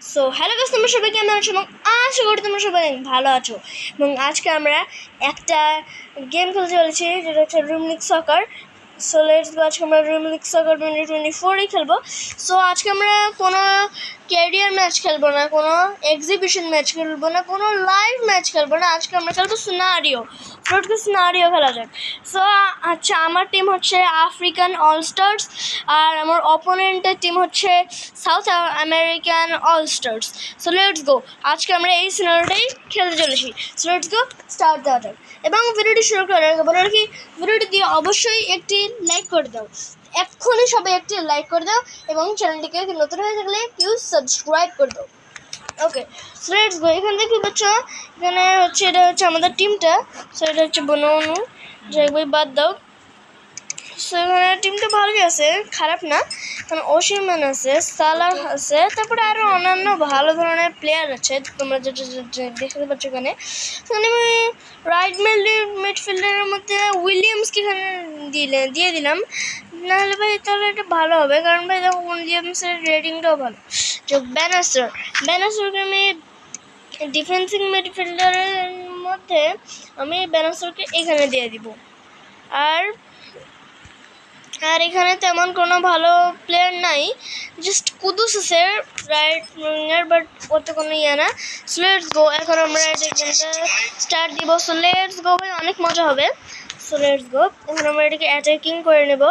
So hello guys, তোমরা সবাই কেমন আছো এবং আশা করি তোমরা সবাই ভালো আছো। এবং আজকে আমরা একটা গেম খেলতে চলেছি, যেটা হচ্ছে dream league soccer. So let's go, আজকে আমরা ড্রিম লিগ সকার 2024 খেলবো। সো আজকে আমরা কোনো ক্যারিয়ার ম্যাচ খেলবো না, কোনো এক্সিবিশন ম্যাচ খেলবো না, কোনো লাইভ ম্যাচ খেলবো না। আজকে আমরা খেলবো সিনারিও। সিনারিও খেলা যাক। সো আচ্ছা, আমার টিম হচ্ছে আফ্রিকান অলস্টার্স আর আমার অপোনেন্টের টিম হচ্ছে South American all stars. So let's go, আজকে আমরা এই সিনারিওটাই খেলতে চলেছি। সো লেটস গো, স্টার্ট দেওয়া যাক। এবং ভিডিওটি শুরু করার আগে বলে রাখি, ভিডিওটি দিয়ে অবশ্যই একটি লাইক করে দাও। এক্ষুনি সবাই একটি লাইক করে দাও এবং চ্যানেলটিকে নতুন হয়ে থাকলে প্লিজ সাবস্ক্রাইব করে দাও। ওকে, সো লেটস গো। এখান থেকে পাচ্ছ, এখানে হচ্ছে এটা হচ্ছে আমাদের টিমটা। সো এটা হচ্ছে বনু, যে একবার বাদ দাও। সো এখানে টিমটা ভালোই আছে, খারাপ না। কারণ ওসিমান আছে, সালাহ আছে, তারপরে আরও অন্যান্য ভালো ধরনের প্লেয়ার আছে, তোমরা যেটা দেখতে পাচ্ছ এখানে। আমি রাইট মিডফিল্ডারের মধ্যে উইলিয়ামসকে এখানে দিয়ে দিলাম। নাহলে ভাই তাহলে এটা ভালো হবে, কারণ ভাই দেখো উইলিয়ামসের রেটিংটাও ভালো। যে ব্যানাসারকে আমি ডিফেন্সিং মিডফিল্ডারের মধ্যে আমি ব্যানাসারকে এখানে দিয়ে দিব। আর এখানে তেমন কোনো ভালো প্লেয়ার নাই, জাস্ট কুদুস আছে রাইট উইঙ্গার, বাট ওতে কোনো ইয়ে না। সো লেটস গো, এখন আমরা গেমটা স্টার্ট দিব। সো লেটস গো ভাই, অনেক মজা হবে। সো লেটস গো, এখন আমরা এটাকে অ্যাটাকিং করে নেব।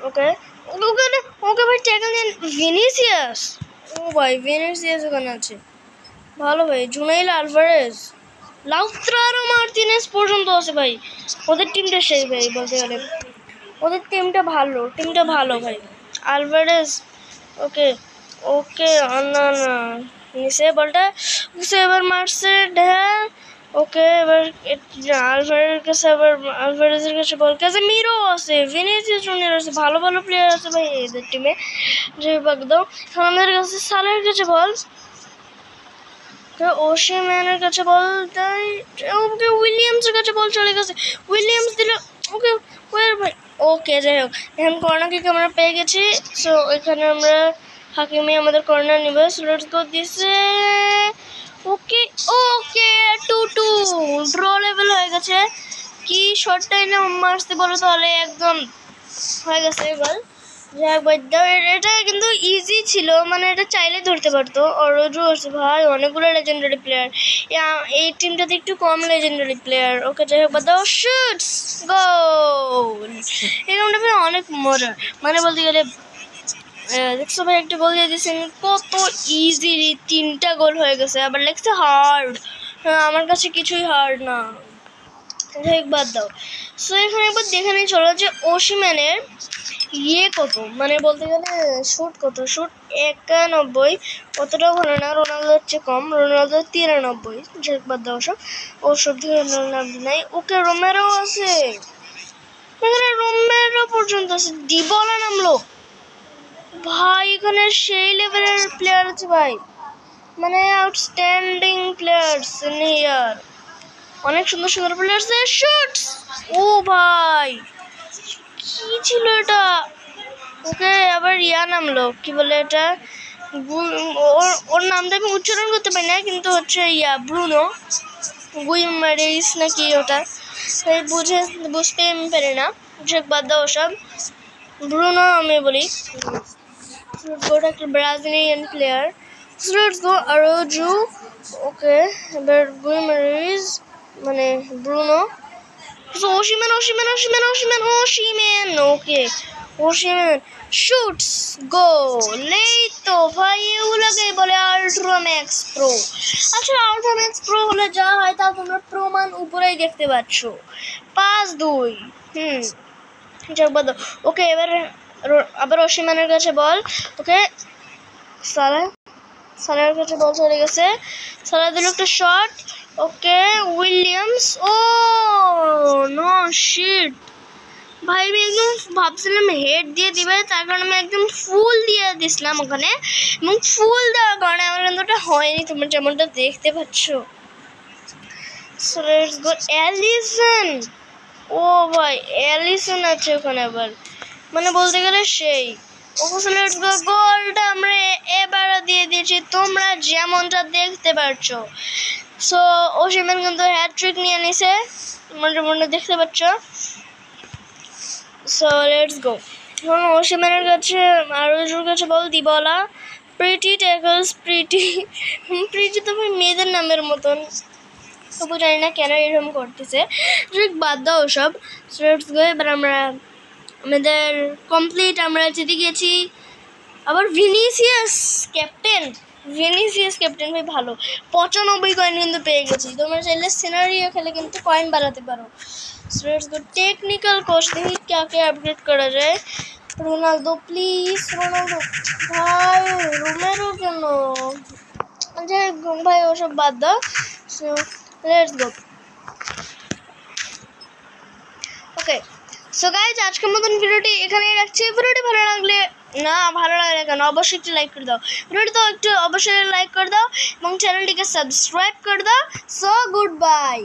ওকে ওকে ওকে ভাই, ট্যাকল দেন ভিনিসিয়াস। ও ভাই, ভিনিসিয়াস ওখানে আছে, ভালো ভাই। জুনাইল আলভারেজ, লাউত্রারো মার্টিনেজ পর্যন্ত আছে ভাই। ওদের টিমটা সেই ভাই, বলতে গেলে ওদের টিমটা ভালো ভাই। আলভারেজ, ওকে ওকে, না না, নিচে বলটা সে এবার মারছে ঢ্যাঁ। ওকে, এবার আলভারেজের কাছে, আবার আলভারেজের কাছে বল, কাছে মিরো আছে, ভিনিসিয়াস জুনিয়র আছে, ভালো ভালো প্লেয়ার আছে ভাই এদের টিমে। যে বাগ দাও, আমাদের কাছে সালের কাছে বল, ওশিম্যানের কাছে বল তাই, ওকে উইলিয়ামসের কাছে বল চলে গেছে, উইলিয়ামস দিল। ওকে ওয়ের ভাই, ওকে যাই হোক, এখন কর্নার কিক আমরা পেয়ে গেছি। সো এখানে আমরা হাকিমি আমাদের কর্নার নিবে। সো লেটস গো, দিছে। ওকে ওকে, 2-2 ড্র লেভেল হয়ে গেছে। কি শর্টটা এনে মারতে বলো তাহলে, একদম হয়ে গেছে এবার। এটা কিন্তু ইজি ছিল, মানে এটা চাইলে ধরতে পারতো। অরোজু আছে ভাই, অনেকগুলো লেজেন্ডারি প্লেয়ার। এই টিমটাতে একটু কম লেজেন্ডারি প্লেয়ার। ওকে যাই হোক, বাদ দাও। শুটস, গোল। এই গেমটা ভাই অনেক মজা, মানে বলতে গেলে দেখছো ভাই, একটা গোল দিয়ে দিয়েছেন, কত ইজিলি 3টা গোল হয়ে গেছে। আবার লেগছে হার্ড, আমার কাছে কিছুই হার্ড না। বাদ দাও। সো এখানে একবার দেখে নিয়ে চলো যে ওশিম্যানের ইয়ে কত, মানে বলতে গেলে শুট কত, শুট 91, অতটাও ভালো না। রোনালদোর চেয়ে কম, রোনালদো 93। বাদ দাও সব, ও সব থেকে রোনালদো নাই। ওকে, রোমেরো আছে এখানে, রোমেরো পর্যন্ত আছে। ডিবলা নামলো ভাই, এখানে সেই লেভেলের প্লেয়ার আছে ভাই, মানে আউটস্ট্যান্ডিং প্লেয়ার্স ইন হিয়ার। অনেক সুন্দর সুন্দর প্লেয়ার্স। শুটস, ও ভাই কি ছিল এটা। ওকে, আবার ইয়া নামলো, কি বলে এটা, ওর নামটা আমি উচ্চারণ করতে পারি না, কিন্তু হচ্ছে ইয়া ব্রুনো গুইমারেইস নাকি ওটা, বুঝতে আমি পারি না। যে বাদ দাও ওসব, ব্রুনো আমি বলি। ওটা একটা Brazilian player. Let's go, Araujo. Okay, এবার গুইমারেইস মানে ব্রুনো। ওশিম্যান, ওকে ওশিম্যান শুটস, গোল। এই তো ভাই, এগুলোকে বলে আল্ট্রাম্যাক্স প্রো। আসলে আল্ট্রাম্যাক্স প্রো হলে যা হয় তা তোমরা প্রমাণ উপরেই দেখতে পাচ্ছ। 5-2। যাক বাদ। ওকে, এবার আবার ওশিম্যানের কাছে বল। ওকে, সালার কাছে বল চলে গেছে, সালা দিল একটা শট। ওকে, উইলিয়ামস, ও নো শিট ভাই, আমি একদম ভাবছিলাম হেড দিয়ে দিবে, তার কারণে আমি একদম ফুল দিয়ে দিছিলাম ওখানে, এবং ফুল দেওয়ার কারণে আমার কিন্তু ওটা হয়নি, তোমরা যেমনটা দেখতে পাচ্ছ। So let's go, Alisson. ও ভাই, অ্যালিসন আছে ওখানে আবার, মানে বলতে গেলে সেই। ওকে, লেটস গো, গোলটা আমরা এবারও দিয়ে নিয়েছি, তোমরা যেমনটা দেখতে পাচ্ছ। সো ওশিম্যান কিন্তু হ্যাট্রিক নিয়ে নিছে, তোমরা দেখতে পাচ্ছ। সো লেটস গো। এখন ওশিম্যানের কাছে আরোজুর কাছে বল দিবলা, প্রিটি ট্যাকলস, প্রিটি তো ভাই মেয়েদের নামের মতন, তবু জানি না কেন এরকম করতেছে। বাদ দাও ওসব। সো লেটস গো। এবার আমরা আমাদের কমপ্লিট, আমরা জিতে গেছি। আবার ভিনিসিয়াস ক্যাপ্টেন ভাই ভালো, 95 কয়েন কিন্তু পেয়ে গেছি। তোমরা চাইলে সিনারিও খেলে কিন্তু কয়েন বাড়াতে পারো। টেকনিক্যাল কোচ দেখি কাকে আপগ্রেড করা যায়। রোনালদো প্লিজ, রোনালদো ভাই, রোমেরো কেন, যাই ভাই ওসব বাদ দাও। So let's go. Okay so guys, আজকের মতন ভিডিওটি এখানেই রাখছি। ভিডিওটি ভালো লাগলে কেন অবশ্যই একটু লাইক করে দাও, ভিডিওটি তো একটু অবশ্যই লাইক করে দাও এবং চ্যানেলটিকে সাবস্ক্রাইব করে দাও। So good bye.